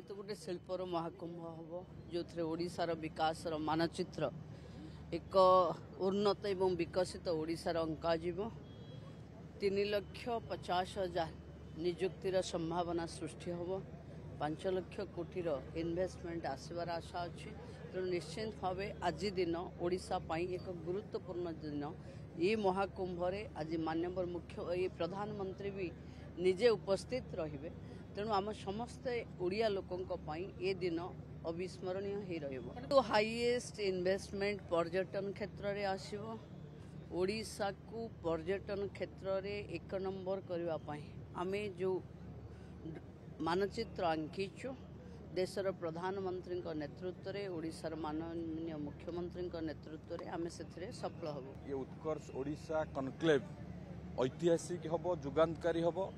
तो गोटे शिल्पर महाकुंभ हम जो ओडिशार विकास मानचित्र एक उन्नत एवं विकसित ओडिशार अंकाजीव 3,50,000 निजुक्तिर संभावना सृष्टि हम 5 लाख कोटीर इन्वेस्टमेंट आसबार आशा अच्छी तेणु निश्चित भाव आज दिन ओडिशा एक गुरुत्वपूर्ण दिन ये महाकुंभ आज माननीय मुख्य ये प्रधानमंत्री भी निजे उपस्थित रहिबे तेणु आम समस्ते ओडिया लोकों ये दिन अविस्मरणीय ही रहिबो। तो हाईएस्ट इन्वेस्टमेंट पर्यटन क्षेत्र रे आसीबो। ओडिशा को पर्यटन क्षेत्र रे 1 नंबर करबा पई आमे जो मानचित्र आंकिचु देशर प्रधानमंत्री नेतृत्व में ओडिशार माननीय मुख्यमंत्री नेतृत्व में आमे सेथिरे सफल हबो। ये उत्कर्ष ओडिशा कनक्लेव ऐतिहासिक हबो, जुगांतकारी हबो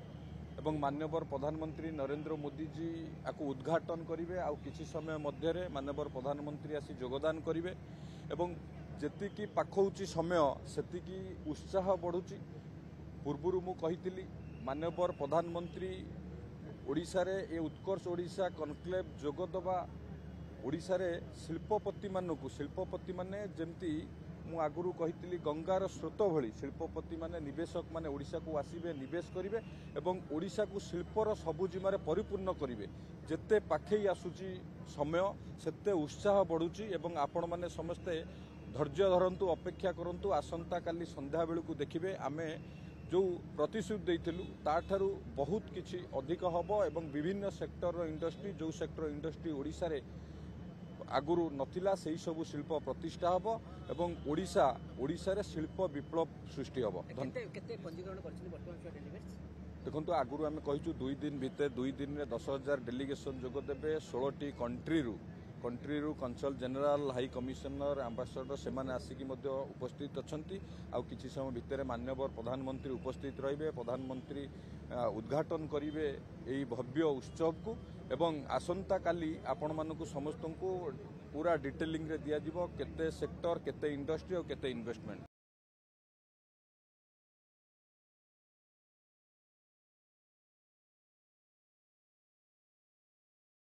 एवं माननीय प्रधानमंत्री नरेंद्र मोदी जी आपको उद्घाटन करेंगे। आ किछि समय मध्य माननीय प्रधानमंत्री आसी योगदान करेंगे एवं जेतिकी पाखौची समय सेतिकी उत्साह बढ़ुची। पूर्वरु मु कहितिली माननीय प्रधानमंत्री ओडिशा रे ए उत्कर्ष ओडिशा कनक्लेव जोगदबा ओडिशा रे शिल्पपति माने जेमती मु आगुरु कहितिली गंगार स्रोत भली शिल्पपति माने निवेशक माने ओडिशा को आसीबे, निवेश करिवे एवं ओडिशा को शिल्पर सबुजिमारे परिपूर्ण करिवे। जेते पाखई आसुची समय सेते उत्साह बढ़ुची एवं आपण माने समस्ते धैर्य धरंतु, अपेक्षा करंतु। आसंता काली संध्या बेलू देखिबे आमे जो प्रतिश्रुति देइथिलु ताठारु बहुत किछि अधिक हबो एवं विभिन्न सेक्टर इंडस्ट्री जो सेक्टर इंडस्ट्री ओडिशा रे आगुरु नथिला सेही सबु शिल्प प्रतिष्ठा हबो एवं ओडिशा रे शिल्प विप्लव सृष्टि हबो। केते पंजीकरण करछिन वर्तमान डेलीगेट्स देखंतु आगुरु आमे कहिचु 2 दिन भितर 2 दिन रे 10,000 डेलीगेशन जोग देबे। 16टी कंट्री रु Kansal general, high commissioner, ambassador से आसिकी उपस्थित अछंती। आ किछि समय भितर माननीय प्रधानमंत्री उपस्थित रहिबे। प्रधानमंत्री उद्घाटन करिवे एई भव्य उत्सव को एवं आसंता काली आपण मानकु समस्त को पूरा डिटेलिंग रे दिया जिवो केते सेक्टर, केते इंडस्ट्री और केते इन्वेस्टमेंट।